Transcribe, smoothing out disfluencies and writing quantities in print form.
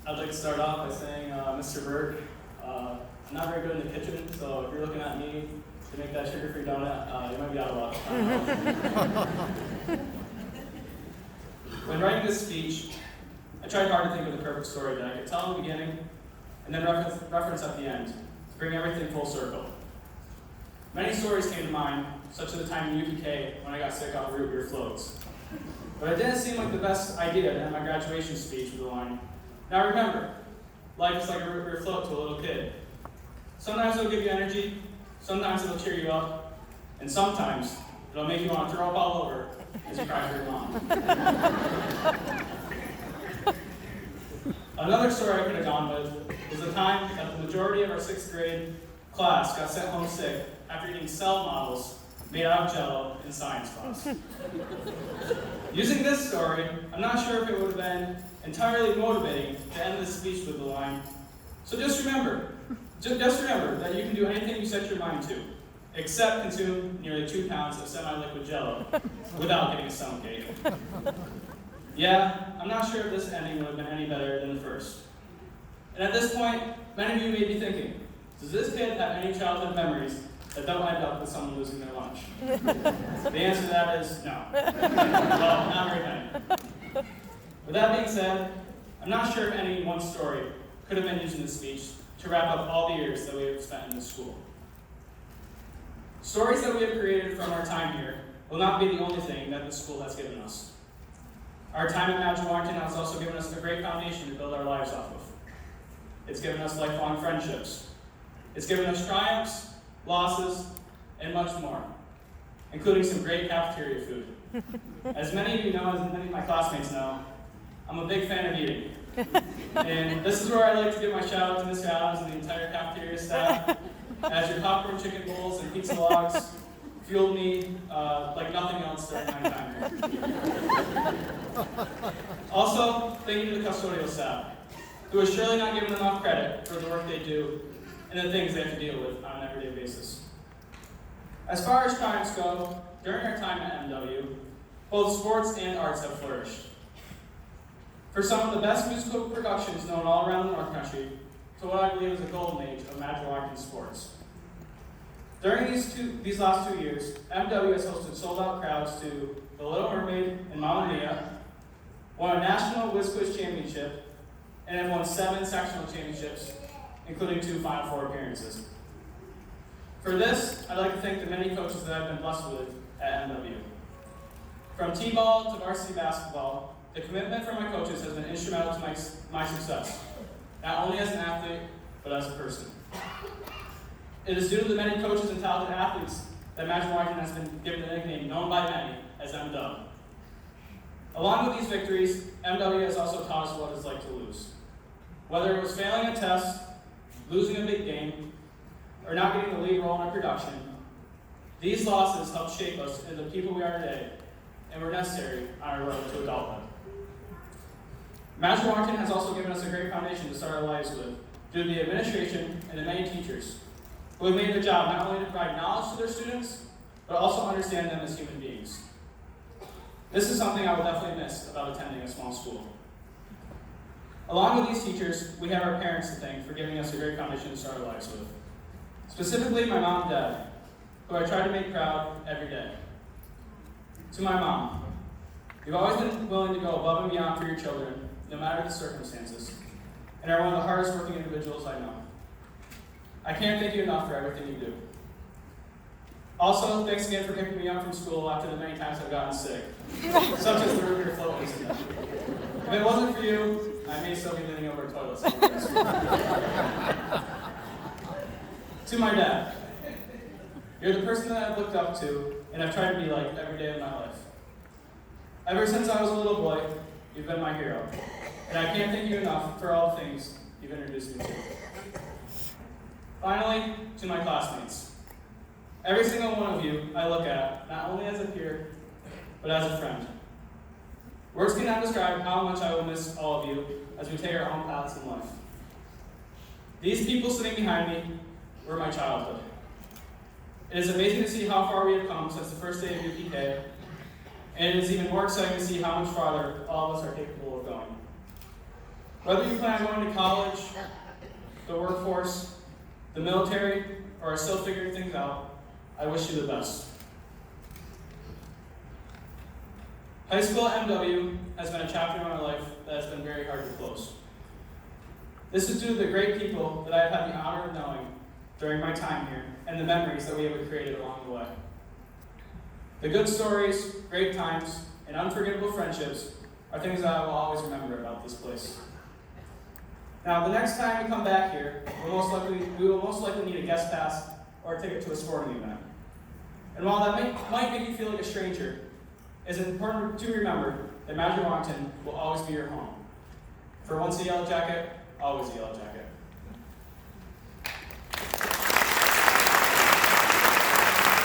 I'd like to start off by saying, Mr. Burke, I'm not very good in the kitchen, so if you're looking at me to make that sugar-free donut, you might be out of luck. When writing this speech, I tried hard to think of the perfect story that I could tell in the beginning, and then reference at the end, to bring everything full circle. Many stories came to mind, such as the time in UPK when I got sick off root beer floats. But it didn't seem like the best idea to end my graduation speech with the line, "Now remember, life is like a root beer float to a little kid. Sometimes it'll give you energy, sometimes it'll cheer you up, and sometimes it'll make you want to throw up all over as you cry for your mom." Another story I could have gone with was the time that the majority of our 6th grade class got sent home sick after eating cell models made out of Jell-O in science class. Using this story, I'm not sure if it would have been entirely motivating to end this speech with the line, "So just remember that you can do anything you set your mind to, except consume nearly 2 pounds of semi-liquid Jell-O without getting a stomachache." Yeah, I'm not sure if this ending would have been any better than the first. And at this point, many of you may be thinking, does this kid have any childhood memories that don't end up with someone losing their lunch? The answer to that is no. Well, not very many. With that being said, I'm not sure if any one story could have been used in this speech to wrap up all the years that we have spent in this school. Stories that we have created from our time here will not be the only thing that this school has given us. Our time at Mount Warrington has also given us a great foundation to build our lives off of. It's given us lifelong friendships. It's given us triumphs, losses, and much more, including some great cafeteria food. As many of you know, as many of my classmates know, I'm a big fan of eating. And this is where I like to give my shout out to Mr. Adams and the entire cafeteria staff, as your popcorn chicken bowls and pizza logs fueled me like nothing else during my time here. Also, thank you to the custodial staff, who is surely not given enough credit for the work they do and the things they have to deal with on an everyday basis. As far as triumphs go, during our time at MW, both sports and arts have flourished. For some of the best musical productions known all around the North Country, to what I believe is a golden age of Magic sports. During these last 2 years, MW has hosted sold-out crowds to The Little Mermaid and Mamma Mia, won a national Whiz Quiz championship, and have won 7 sectional championships, including 2 Final Four appearances. For this, I'd like to thank the many coaches that I've been blessed with at MW. From T-ball to varsity basketball, the commitment from my coaches has been instrumental to my success, not only as an athlete, but as a person. It is due to the many coaches and talented athletes that Magic Warrington has been given the nickname known by many as MW. Along with these victories, MW has also taught us what it's like to lose. Whether it was failing a test, losing a big game, or not getting the lead role in a production, these losses helped shape us into the people we are today and were necessary on our road to adulthood. Magic Warrington has also given us a great foundation to start our lives with due to the administration and the many teachers who have made their job not only to provide knowledge to their students, but also understand them as human beings. This is something I will definitely miss about attending a small school. Along with these teachers, we have our parents to thank for giving us a great foundation to start our lives with. Specifically, my mom and dad, who I try to make proud every day. To my mom, you've always been willing to go above and beyond for your children, no matter the circumstances, and are one of the hardest working individuals I know. I can't thank you enough for everything you do. Also, thanks again for picking me up from school after the many times I've gotten sick, such as the root beer float incident. If it wasn't for you, I may still be leaning over a toilet somewhere. To my dad, you're the person that I've looked up to and I've tried to be like every day of my life. Ever since I was a little boy, you've been my hero, and I can't thank you enough for all the things you've introduced me to. Finally, to my classmates. Every single one of you I look at, not only as a peer, but as a friend. Words cannot describe how much I will miss all of you as we take our own paths in life. These people sitting behind me were my childhood. It is amazing to see how far we have come since the first day of UPK, and it is even more exciting to see how much farther all of us are capable of going. Whether you plan on going to college, the workforce, the military, or are still figuring things out, I wish you the best. High school at MW has been a chapter in my life that has been very hard to close. This is due to the great people that I have had the honor of knowing during my time here and the memories that we have created along the way. The good stories, great times, and unforgettable friendships are things that I will always remember about this place. Now, the next time we come back here, we will most likely need a guest pass or a ticket to a sporting event. And while that might make you feel like a stranger, it's important to remember that Madrid Washington will always be your home. For once a Yellow Jacket, always a Yellow Jacket.